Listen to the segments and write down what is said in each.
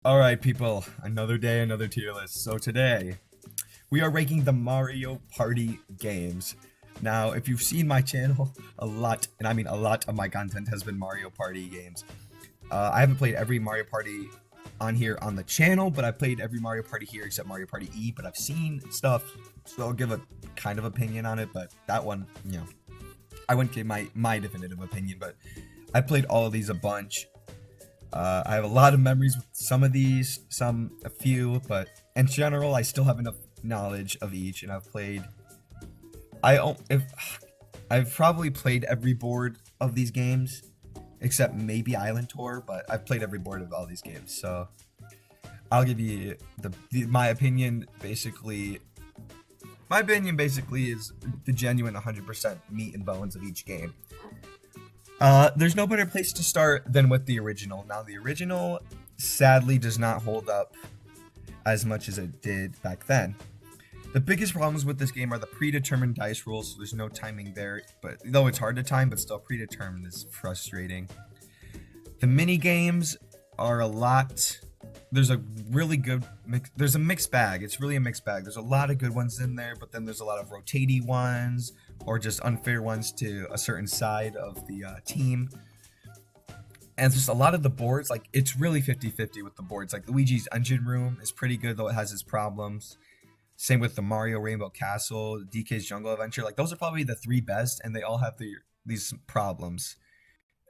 Alright, people, another day, another tier list. So today, we are ranking the Mario Party games. Now, if you've seen my channel, a lot, and I mean a lot of my content has been Mario Party games. I haven't played every Mario Party on here on the channel, but I've played every Mario Party here except Mario Party E, but I've seen stuff, so I'll give a kind of opinion on it, but that one, I wouldn't give my definitive opinion, but I played all of these a bunch. I have a lot of memories with some of these, a few, but in general, I still have enough knowledge of each, and I've probably played every board of these games, except maybe Island Tour, but I've played every board of all these games, so I'll give you my opinion. My opinion basically is the genuine 100% meat and bones of each game. There's no better place to start than with the original. Now, the original sadly does not hold up as much as it did back then. The biggest problems with this game are the predetermined dice rolls, so there's no timing there, but though it's hard to time, but still predetermined is frustrating. The mini games are there's a really good there's a mixed bag. It's really a mixed bag. There's a lot of good ones in there, but then there's a lot of rotating ones or just unfair ones to a certain side of the team. And just a lot of the boards, like, it's really 50-50 with the boards. Like, Luigi's Engine Room is pretty good, though it has its problems. Same with the Mario Rainbow Castle, DK's Jungle Adventure. Like, those are probably the three best, and they all have these problems.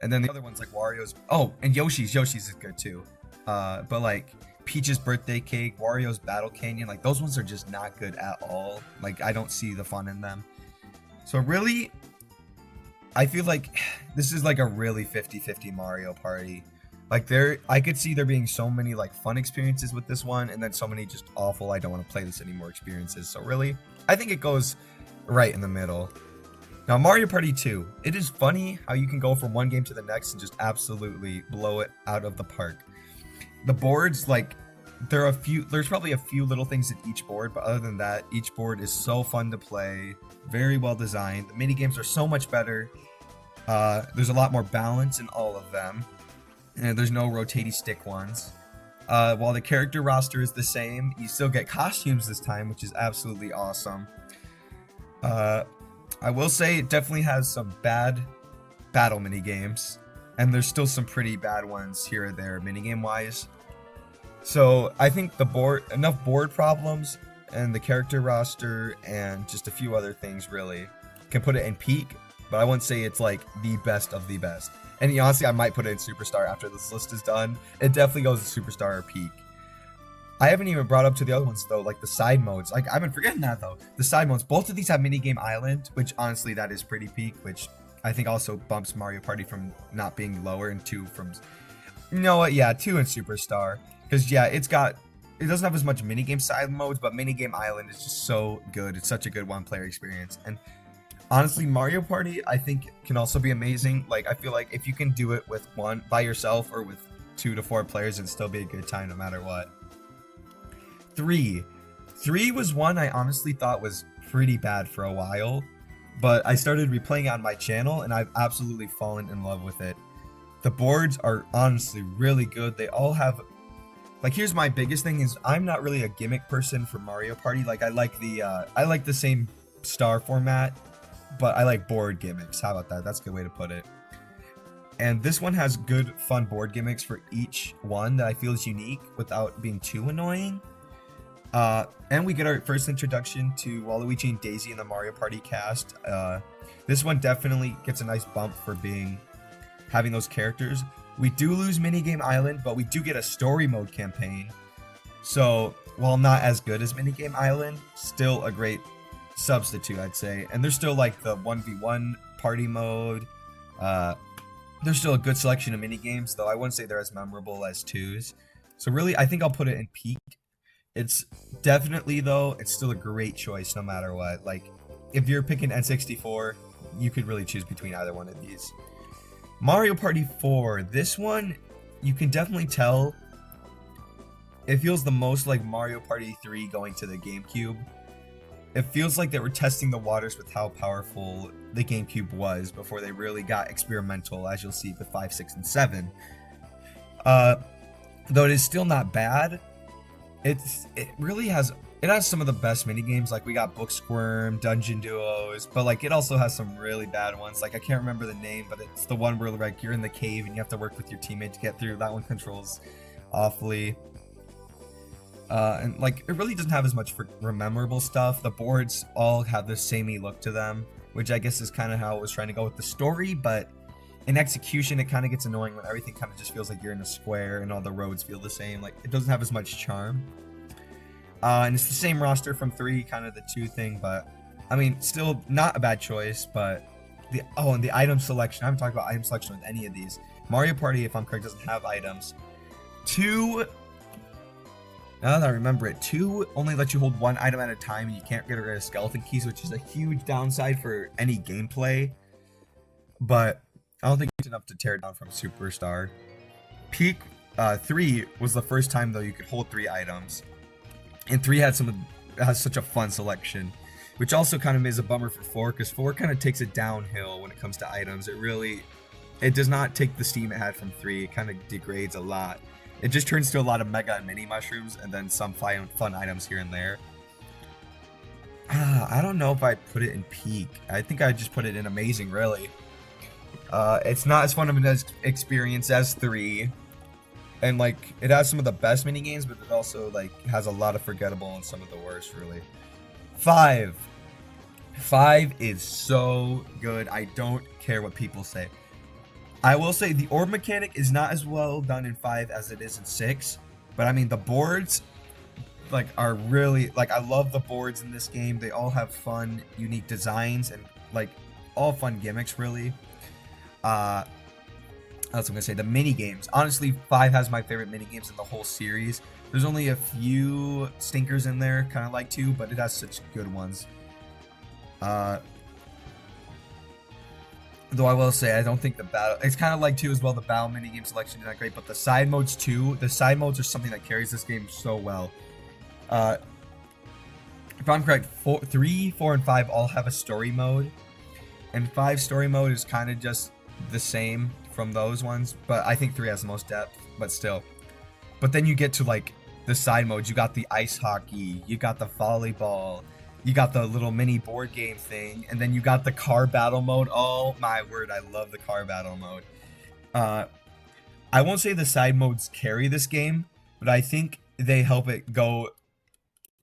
And then the other ones, like Wario's... Oh, and Yoshi's. Yoshi's is good, too. But, like, Peach's Birthday Cake, Wario's Battle Canyon, like, those ones are just not good at all. Like, I don't see the fun in them. So really, I feel like this is like a really 50-50 Mario Party. Like, I could see there being so many like fun experiences with this one, and then so many just awful, I don't want to play this anymore experiences. So really, I think it goes right in the middle. Now, Mario Party 2, it is funny how you can go from one game to the next and just absolutely blow it out of the park. The boards, like, there's probably a few little things in each board, but other than that, each board is so fun to play, very well designed. The mini games are so much better. There's a lot more balance in all of them, and there's no rotating stick ones. While the character roster is the same, you still get costumes this time, which is absolutely awesome. I will say it definitely has some bad battle mini games, and there's still some pretty bad ones here or there minigame wise. So I think enough board problems and the character roster and just a few other things really can put it in peak, but I wouldn't say it's like the best of the best. And honestly, I might put it in Superstar after this list is done. It definitely goes to Superstar or peak. I haven't even brought up to the other ones though, like the side modes. Like, I've been forgetting that though. The side modes, both of these have minigame island, which honestly that is pretty peak, which I think also bumps Mario Party from not being lower and 2 from, you know what, yeah, 2 in Superstar. Because, yeah, it doesn't have as much minigame side modes, but minigame island is just so good. It's such a good one-player experience. And honestly, Mario Party, I think, can also be amazing. Like, I feel like if you can do it with one by yourself or with 2 to 4 players, it'd still be a good time no matter what. 3 was one I honestly thought was pretty bad for a while, but I started replaying it on my channel, and I've absolutely fallen in love with it. The boards are honestly really good. They all have... Like, here's my biggest thing is I'm not really a gimmick person for Mario Party. Like, I like the same star format, but I like board gimmicks. How about that? That's a good way to put it. And this one has good, fun board gimmicks for each one that I feel is unique without being too annoying. And we get our first introduction to Waluigi and Daisy in the Mario Party cast. This one definitely gets a nice bump for having those characters. We do lose Minigame Island, but we do get a story mode campaign. So, while not as good as Minigame Island, still a great substitute, I'd say. And there's still, like, the 1v1 party mode. There's still a good selection of minigames, though I wouldn't say they're as memorable as 2's. So, really, I think I'll put it in peak. It's definitely, though, it's still a great choice no matter what. Like, if you're picking N64, you could really choose between either one of these. Mario Party 4, this one, you can definitely tell it feels the most like Mario Party 3 going to the GameCube. It feels like they were testing the waters with how powerful the GameCube was before they really got experimental, as you'll see with 5, 6, and 7. though it is still not bad. It really has, it has some of the best mini games. Like we got Book Squirm, Dungeon Duos, but like it also has some really bad ones. Like I can't remember the name, but it's the one where like you're in the cave and you have to work with your teammate to get through. That one controls awfully. And like it really doesn't have as much memorable stuff. The boards all have the samey look to them, which I guess is kind of how it was trying to go with the story, but in execution it kind of gets annoying when everything kind of just feels like you're in a square and all the roads feel the same. Like it doesn't have as much charm. And it's the same roster from 3, kind of the 2 thing, but I mean still not a bad choice. But and the item selection, I haven't talked about item selection with any of these. Mario Party, if I'm correct, doesn't have items. 2, now that I remember it, 2 only lets you hold 1 item at a time, and you can't get rid of skeleton keys, which is a huge downside for any gameplay. But I don't think it's enough to tear down from Superstar. Peak 3 was the first time though you could hold 3 items, and 3 has such a fun selection, which also kind of is a bummer for 4, because 4 kind of takes it downhill when it comes to items. It does not take the steam it had from 3. It kind of degrades a lot. It just turns to a lot of mega and mini mushrooms, and then some fun items here and there. I don't know if I'd put it in peak. I think I'd just put it in amazing, really. It's not as fun of an experience as 3. And like it has some of the best mini games, but it also like has a lot of forgettable and some of the worst, really. 5 is so good. I don't care what people say. I will say the orb mechanic is not as well done in 5 as it is in 6, but I mean the boards like are really, like, I love the boards in this game. They all have fun, unique designs, and like all fun gimmicks, really. That's what I'm gonna say. The mini games, honestly, 5 has my favorite mini games in the whole series. There's only a few stinkers in there, kind of like 2, but it has such good ones. Though I will say, I don't think the battle, it's kind of like 2 as well, the battle mini game selection is not great, but the side modes too, the side modes are something that carries this game so well. If I'm correct, 3, 4, and 5 all have a story mode, and 5 story mode is kind of just the same from those ones, but I think 3 has the most depth, but still. But then you get to like the side modes. You got the ice hockey, you got the volleyball, you got the little mini board game thing, and then you got the car battle mode. Oh my word, I love the car battle mode. I won't say the side modes carry this game, but I think they help it go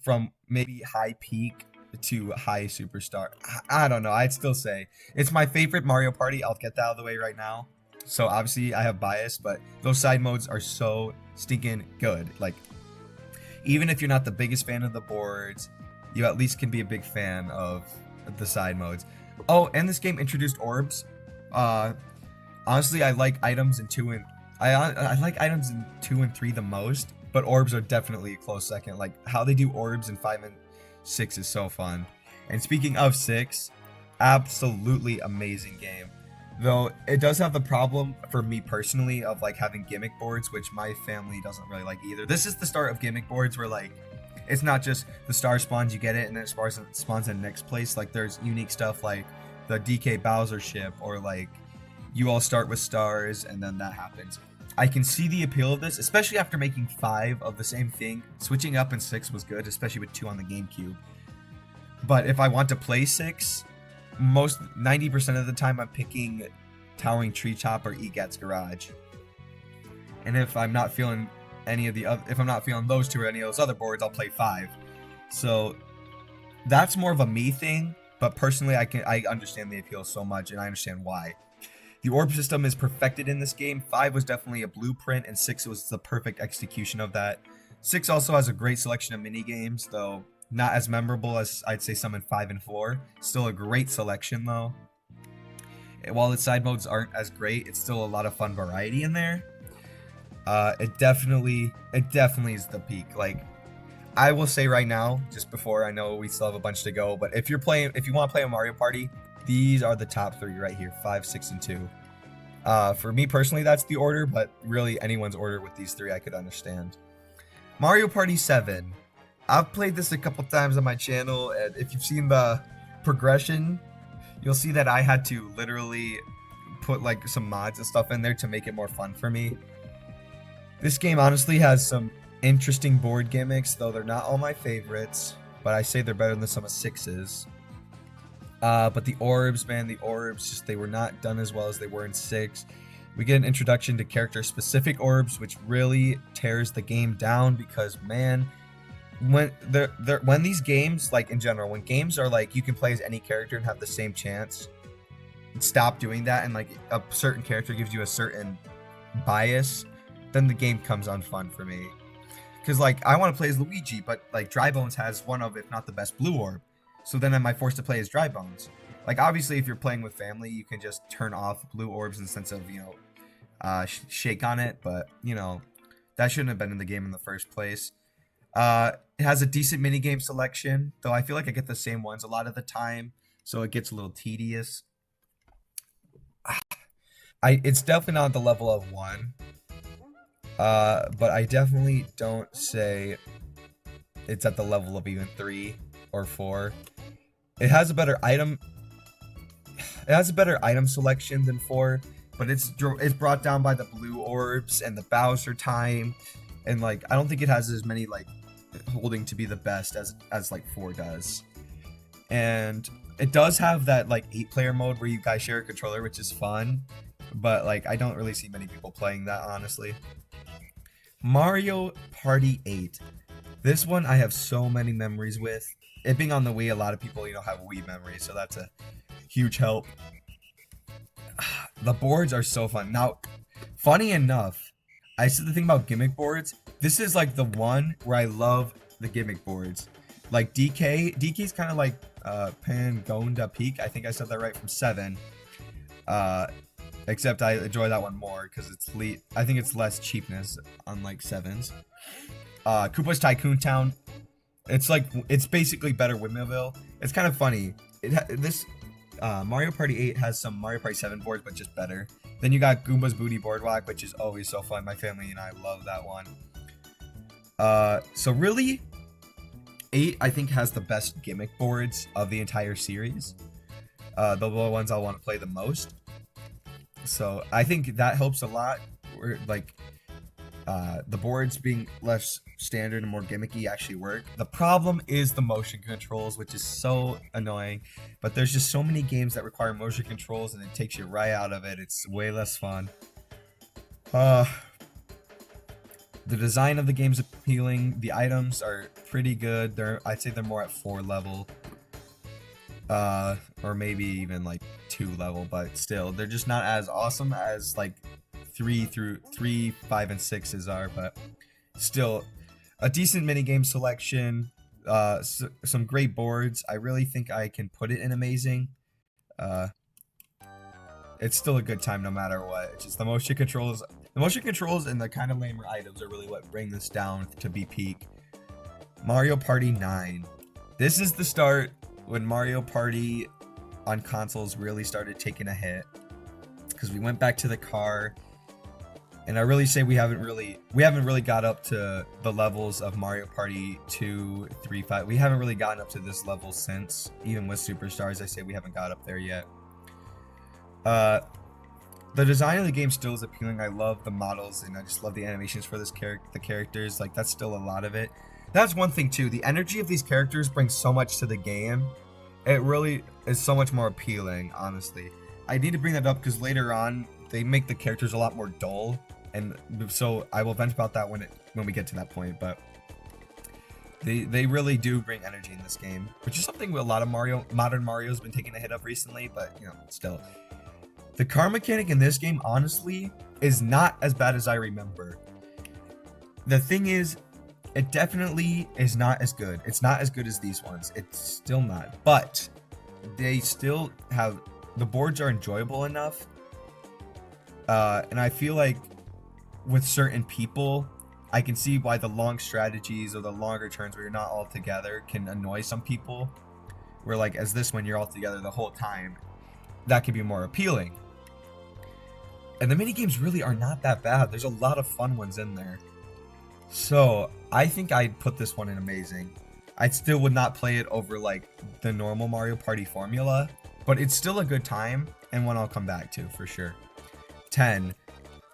from maybe high peak to high superstar. I don't know. I'd still say it's my favorite Mario Party. I'll get that out of the way right now. So obviously I have bias, but those side modes are so stinking good. Like, even if you're not the biggest fan of the boards, you at least can be a big fan of the side modes. Oh, and this game introduced orbs. Honestly, I like items in 2 and I like items in 2 and 3 the most, but orbs are definitely a close second. Like how they do orbs in 5 and 6 is so fun. And speaking of 6, absolutely amazing game. Though it does have the problem for me personally of like having gimmick boards, which my family doesn't really like either. This is the start of gimmick boards where like it's not just the star spawns, you get it, and then it spawns in the next place. Like there's unique stuff like the DK Bowser ship, or like you all start with stars and then that happens. I can see the appeal of this, especially after making 5 of the same thing. Switching up in 6 was good, especially with 2 on the GameCube. But if I want to play 6, 90% of the time I'm picking Towering Treetop or EGAT's Garage. And if I'm not feeling if I'm not feeling those 2 or any of those other boards, I'll play 5. So that's more of a me thing, but personally I understand the appeal so much, and I understand why. The orb system is perfected in this game. 5 was definitely a blueprint, and 6 was the perfect execution of that. 6 also has a great selection of mini games, though not as memorable as I'd say some in 5 and 4. Still a great selection though. While its side modes aren't as great, it's still a lot of fun variety in there. It definitely is the peak. Like, I will say right now, just before, I know we still have a bunch to go, but if you want to play a Mario Party, these are the top 3 right here, 5, 6, and 2. For me personally, that's the order, but really anyone's order with these 3 I could understand. Mario Party 7. I've played this a couple times on my channel, and if you've seen the progression, you'll see that I had to literally put like some mods and stuff in there to make it more fun for me. This game honestly has some interesting board gimmicks, though they're not all my favorites. But I say they're better than some of Six's. But the orbs, man, the orbs, just they were not done as well as they were in Six. We get an introduction to character-specific orbs, which really tears the game down because, man, when these games, like in general, when games are like you can play as any character and have the same chance, stop doing that, and like a certain character gives you a certain bias, then the game comes unfun for me. Because like I want to play as Luigi, but like Dry Bones has one of, if not the best, blue orb. So then am I forced to play as Dry Bones? Like obviously, if you're playing with family, you can just turn off blue orbs in the sense of shake on it, but that shouldn't have been in the game in the first place. It has a decent minigame selection, though I feel like I get the same ones a lot of the time, so it gets a little tedious. It's definitely not at the level of 1. But I definitely don't say it's at the level of even 3 or 4. It has a better item selection than 4, but it's brought down by the blue orbs and the Bowser time, and like I don't think it has as many like holding to be the best as like 4 does. And it does have that like 8-player mode where you guys share a controller, which is fun, but like I don't really see many people playing that, honestly. Mario Party 8. This one I have so many memories with. It being on the Wii, a lot of people have Wii memories, so that's a huge help. The boards are so fun. Now, funny enough, I said the thing about gimmick boards. This is like the one where I love the gimmick boards. Like DK's kind of like Pangonda Peak. I think I said that right, from 7. Except I enjoy that one more because I think it's less cheapness, unlike 7's. Koopa's Tycoon Town. It's basically better Windmillville. It's kind of funny. Mario Party 8 has some Mario Party 7 boards, but just better. Then you got Goomba's Booty Boardwalk, which is always so fun. My family and I love that one. So really, 8 I think has the best gimmick boards of the entire series. The ones I want to play the most. So I think that helps a lot. The boards being less standard and more gimmicky actually work. The problem is the motion controls, which is so annoying. But there's just so many games that require motion controls, and it takes you right out of it. It's way less fun. The design of the game's appealing. The items are pretty good. I'd say they're more at 4 level. Or maybe even like 2 level, but still, they're just not as awesome as like 3, 5, and 6's are, but still a decent minigame selection, some great boards. I really think I can put it in amazing. It's still a good time no matter what. It's just the motion controls and the kind of lamer items are really what bring this down to be peak. Mario Party 9. This is the start when Mario Party on consoles really started taking a hit, because we went back to the car, and I really say we haven't really got up to the levels of Mario Party 2, 3, 5. We haven't really gotten up to this level since, even with Superstars. I say we haven't got up there yet. The design of the game still is appealing. I love the models, and I just love the animations for the characters. Like, that's still a lot of it. That's one thing too. The energy of these characters brings so much to the game. It really is so much more appealing, honestly. I need to bring that up because later on they make the characters a lot more dull, and so I will vent about that when we get to that point. But they really do bring energy in this game, which is something a lot of modern Mario's been taking a hit of recently. But still, the car mechanic in this game, honestly, is not as bad as I remember. The thing is, it definitely is not as good. It's not as good as these ones. It's still not. But they still have... The boards are enjoyable enough. And I feel like with certain people, I can see why the long strategies or the longer turns where you're not all together can annoy some people. Where like, as this one, you're all together the whole time. That can be more appealing. And the minigames really are not that bad. There's a lot of fun ones in there. So, I think I'd put this one in amazing. I still would not play it over like the normal Mario Party formula, but it's still a good time and one I'll come back to for sure. 10.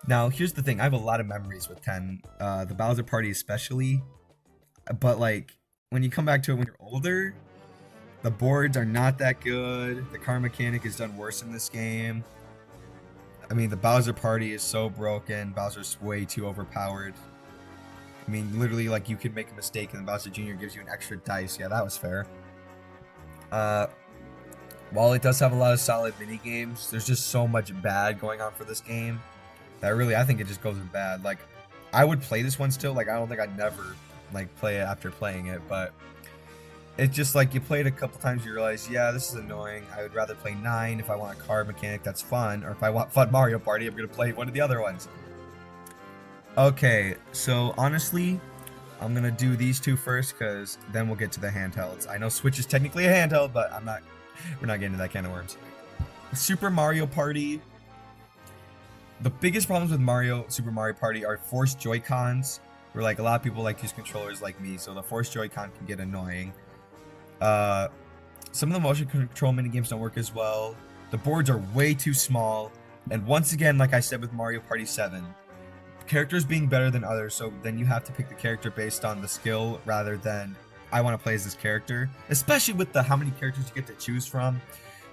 Now, here's the thing. I have a lot of memories with 10, the Bowser Party especially. But, like, when you come back to it when you're older, the boards are not that good. The car mechanic is done worse in this game. I mean, the Bowser Party is so broken. Bowser's way too overpowered. I mean, literally, like, you could make a mistake and Bowser Jr. gives you an extra dice. Yeah, that was fair. While it does have a lot of solid mini games, there's just so much bad going on for this game that really, I think it just goes in bad. Like, I would play this one still. Like, I don't think I'd never, like, play it after playing it, but it's just like you play it a couple times, you realize, yeah, this is annoying. I would rather play 9 if I want a car mechanic that's fun, or if I want fun Mario Party, I'm gonna play one of the other ones. Okay, so honestly, I'm gonna do these two first, because then we'll get to the handhelds. I know Switch is technically a handheld, but we're not getting to that can of worms. Super Mario Party. The biggest problems with Super Mario Party are forced Joy-Cons, where like a lot of people like to use controllers like me, so the forced Joy-Con can get annoying. Some of the motion control minigames don't work as well. The boards are way too small, and once again, like I said with Mario Party 7, characters being better than others, so then you have to pick the character based on the skill rather than I want to play as this character, especially with the how many characters you get to choose from.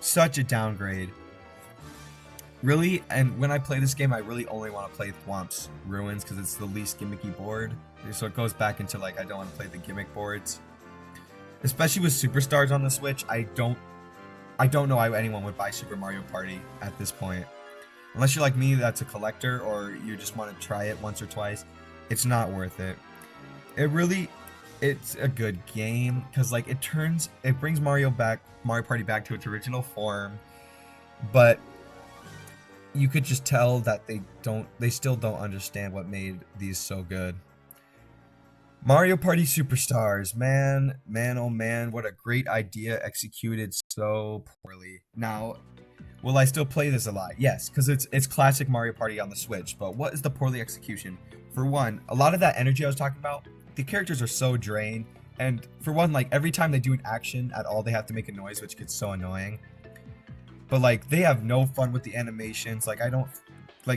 Such a downgrade. Really, and when I play this game, I really only want to play Thwomp's Ruins because it's the least gimmicky board. So it goes back into like I don't want to play the gimmick boards. Especially with Superstars on the Switch, I don't know why anyone would buy Super Mario Party at this point. Unless you're like me, that's a collector, or you just want to try it once or twice, it's not worth it. It's a good game because like it brings Mario Party back to its original form, but you could just tell that they still don't understand what made these so good. Mario Party Superstars, man, oh man, what a great idea executed so poorly. Now, will I still play this a lot? Yes, because it's classic Mario Party on the Switch, but what is the poorly execution? For one, a lot of that energy I was talking about, the characters are so drained, and for one, like every time they do an action at all, they have to make a noise, which gets so annoying. But like, they have no fun with the animations, like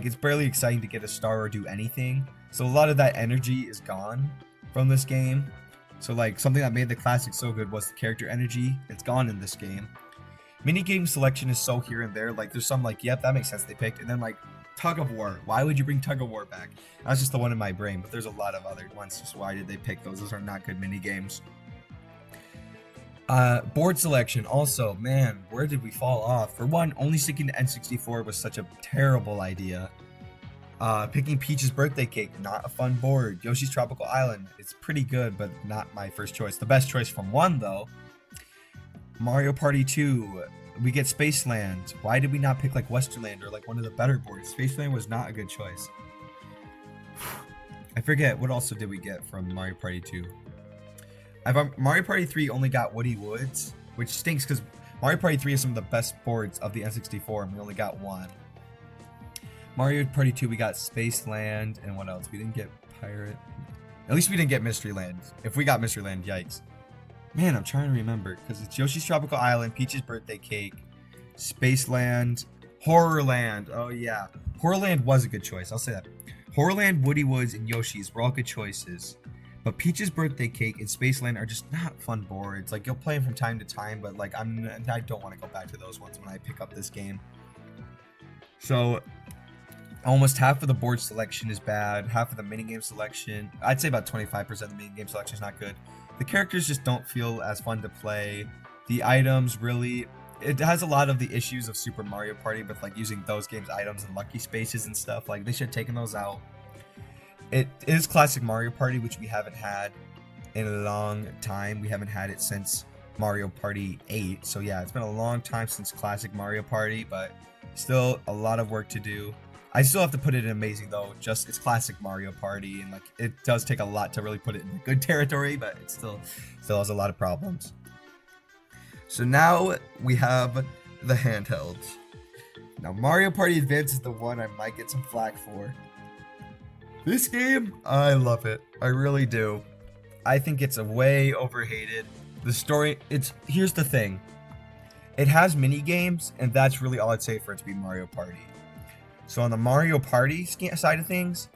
it's barely exciting to get a star or do anything, so a lot of that energy is gone from this game. So like, something that made the classic so good was the character energy. It's gone in this game. Minigame selection is so here and there. Like, there's some like, yep, that makes sense they picked. And then like, Tug of War. Why would you bring Tug of War back? That's just the one in my brain, but there's a lot of other ones. Just why did they pick those? Those are not good minigames. Board selection also, man, where did we fall off? For one, only sticking to N64 was such a terrible idea. Picking Peach's Birthday Cake, not a fun board. Yoshi's Tropical Island, it's pretty good, but not my first choice. The best choice from one, though. Mario Party 2, we get Spaceland. Why did we not pick like Westerland or like one of the better boards? Spaceland was not a good choice. I forget, what also did we get from Mario Party 2? Mario Party 3 only got Woody Woods, which stinks because Mario Party 3 is some of the best boards of the N64 and we only got one. Mario Party 2, we got Spaceland, and what else? We didn't get Pirate. At least we didn't get Mysteryland. If we got Mysteryland, yikes. Man, I'm trying to remember, because it's Yoshi's Tropical Island, Peach's Birthday Cake, Spaceland, Horrorland. Oh yeah, Horrorland was a good choice, I'll say that. Horrorland, Woody Woods, and Yoshi's were all good choices. But Peach's Birthday Cake and Spaceland are just not fun boards. Like, you'll play them from time to time, but like, I don't want to go back to those ones when I pick up this game. So, almost half of the board selection is bad, half of the minigame selection, I'd say about 25% of the minigame selection is not good. The characters just don't feel as fun to play. The items really, it has a lot of the issues of Super Mario Party with like using those games' items and lucky spaces and stuff. Like, they should have taken those out. It is classic Mario Party, which we haven't had in a long time. We haven't had it since Mario Party 8. So yeah, it's been a long time since classic Mario Party, but still a lot of work to do. I still have to put it in amazing though, just it's classic Mario Party, and like it does take a lot to really put it in the good territory, but it still has a lot of problems. So now we have the handhelds. Now Mario Party Advance is the one I might get some flack for. This game, I love it. I really do. I think it's a way overhated. The story, here's the thing. It has mini games, and that's really all I'd say for it to be Mario Party. So on the Mario Party side of things,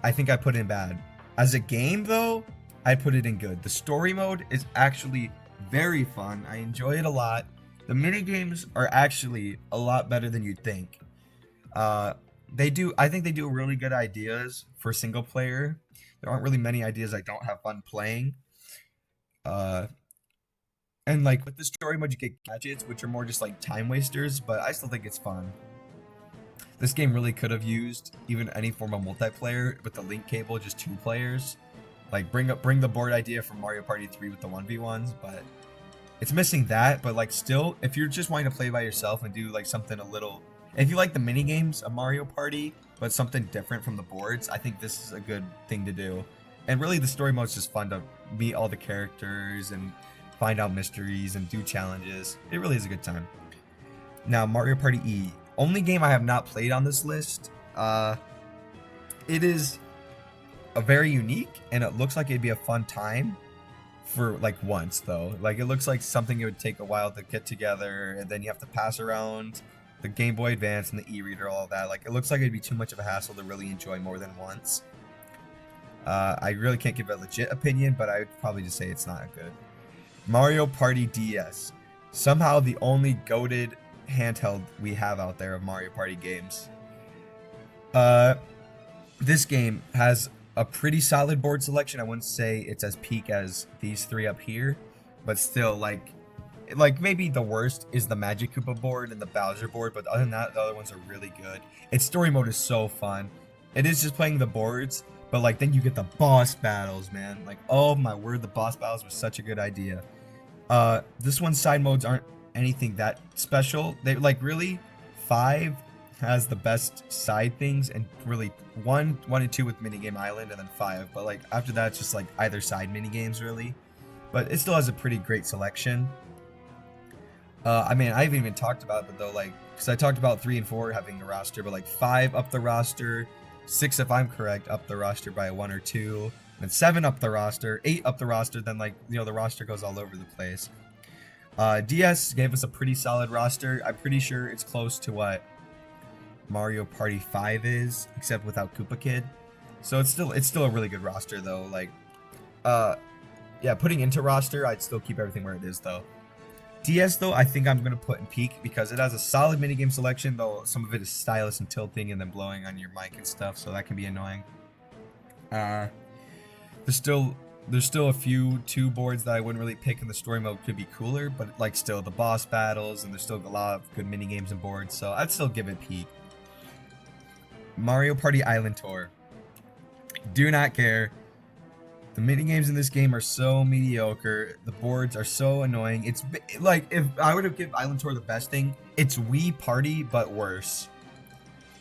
I think I put in bad. As a game though, I put it in good. The story mode is actually very fun. I enjoy it a lot. The mini games are actually a lot better than you'd think. I think they do really good ideas for single player. There aren't really many ideas I don't have fun playing. And like with the story mode, you get gadgets, which are more just like time wasters, but I still think it's fun. This game really could have used even any form of multiplayer with the link cable, just 2 players. Like bring the board idea from Mario Party 3 with the 1v1s, but it's missing that. But like still, if you're just wanting to play by yourself and do like something a little, if you like the mini games of Mario Party, but something different from the boards, I think this is a good thing to do. And really the story mode is just fun to meet all the characters and find out mysteries and do challenges. It really is a good time. Now Mario Party E, only game I have not played on this list. It is a very unique, and it looks like it'd be a fun time for like once though. Like it looks like something it would take a while to get together, and then you have to pass around the Game Boy Advance and the e-reader, all that. Like it looks like it'd be too much of a hassle to really enjoy more than once. I really can't give a legit opinion, but I would probably just say it's not good. Mario Party DS, somehow the only goated handheld we have out there of Mario Party games. This game has a pretty solid board selection. I wouldn't say it's as peak as these 3 up here, but still like maybe the worst is the Magic Koopa board and the Bowser board, but other than that, the other ones are really good. Its story mode is so fun. It is just playing the boards, but like then you get the boss battles, man. Like, oh my word, the boss battles was such a good idea. This one's side modes aren't anything that special. They like really 5 has the best side things, and really 1 and 2 with Minigame Island, and then 5. But like after that, it's just like either side mini games really. But it still has a pretty great selection. I mean, I haven't even talked about it though, like because I talked about 3 and 4 having a roster, but like 5 up the roster, 6 if I'm correct up the roster by 1 or 2, then 7 up the roster, 8 up the roster. Then like the roster goes all over the place. DS gave us a pretty solid roster. I'm pretty sure it's close to what Mario Party 5 is, except without Koopa Kid. So it's still a really good roster though. Like, yeah, putting into roster, I'd still keep everything where it is though. DS though, I think I'm gonna put in peak because it has a solid minigame selection, though some of it is stylus and tilting and then blowing on your mic and stuff, so that can be annoying. There's still a few 2 boards that I wouldn't really pick, and the story mode could be cooler, but like still the boss battles, and there's still a lot of good mini games and boards, so I'd still give it peak. Mario Party Island Tour. Do not care. The mini games in this game are so mediocre. The boards are so annoying. It's like if I were to give Island Tour the best thing, it's Wii Party but worse.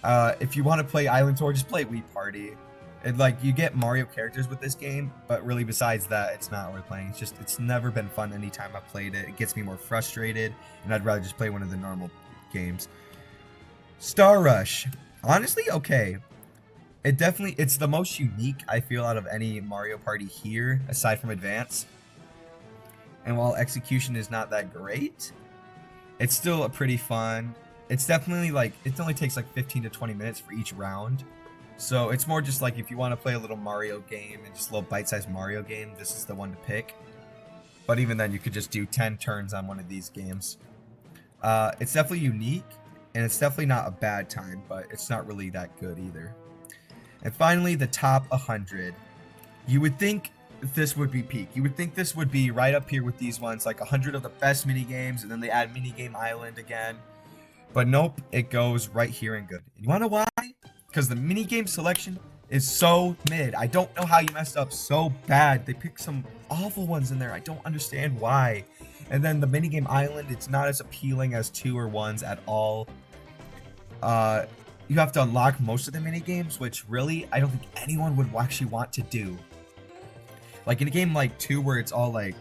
If you want to play Island Tour, just play Wii Party. And like you get Mario characters with this game, but really besides that, it's not worth playing. It's never been fun anytime I've played it. It gets me more frustrated, and I'd rather just play one of the normal games. Star Rush, honestly, okay. It's the most unique I feel out of any Mario Party here, aside from Advance. And while execution is not that great, it's still a pretty fun. It's definitely like it only takes like 15 to 20 minutes for each round. So it's more just like if you want to play a little Mario game and just a little bite-sized Mario game, this is the one to pick. But even then, you could just do 10 turns on one of these games. It's definitely unique, and it's definitely not a bad time, but it's not really that good either. And finally, the top 100. You would think this would be peak. You would think this would be right up here with these ones, like 100 of the best mini games, and then they add Minigame Island again. But nope, it goes right here in good. And you want to know why? Because the minigame selection is so mid. I don't know how you messed up so bad. They picked some awful ones in there. I don't understand why. And then the Minigame Island, it's not as appealing as 2 or 1s at all. You have to unlock most of the minigames, which really, I don't think anyone would actually want to do. Like in a game like 2 where it's all like,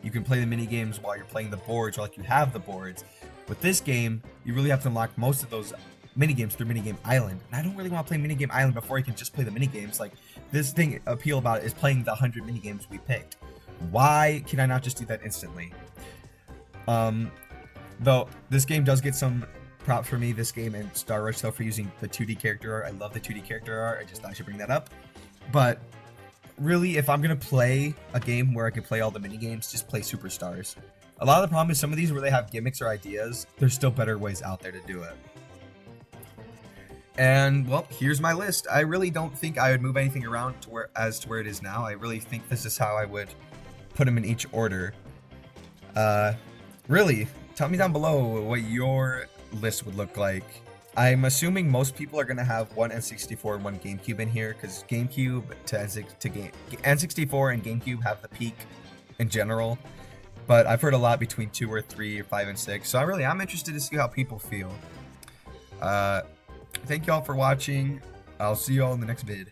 you can play the minigames while you're playing the boards, or like you have the boards. With this game, you really have to unlock most of those minigames through Minigame Island. And I don't really want to play Minigame Island before I can just play the minigames. Like, this thing appeal about it is playing the 100 minigames we picked. Why can I not just do that instantly? Though, this game does get some props for me this game and Star Rush though for using the 2D character art. I love the 2D character art. I just thought I should bring that up. But really, if I'm gonna play a game where I can play all the mini games, just play Superstars. A lot of the problem is some of these where they have gimmicks or ideas, there's still better ways out there to do it. And well, here's my list. I really don't think I would move anything around to where it is now. I really think this is how I would put them in each order. Really, tell me down below what your list would look like. I'm assuming most people are gonna have one N64 and one GameCube in here, because GameCube to N64 and GameCube have the peak in general. But I've heard a lot between 2 or 3 or 5 and 6. So I'm interested to see how people feel. Thank you all for watching. I'll see you all in the next vid.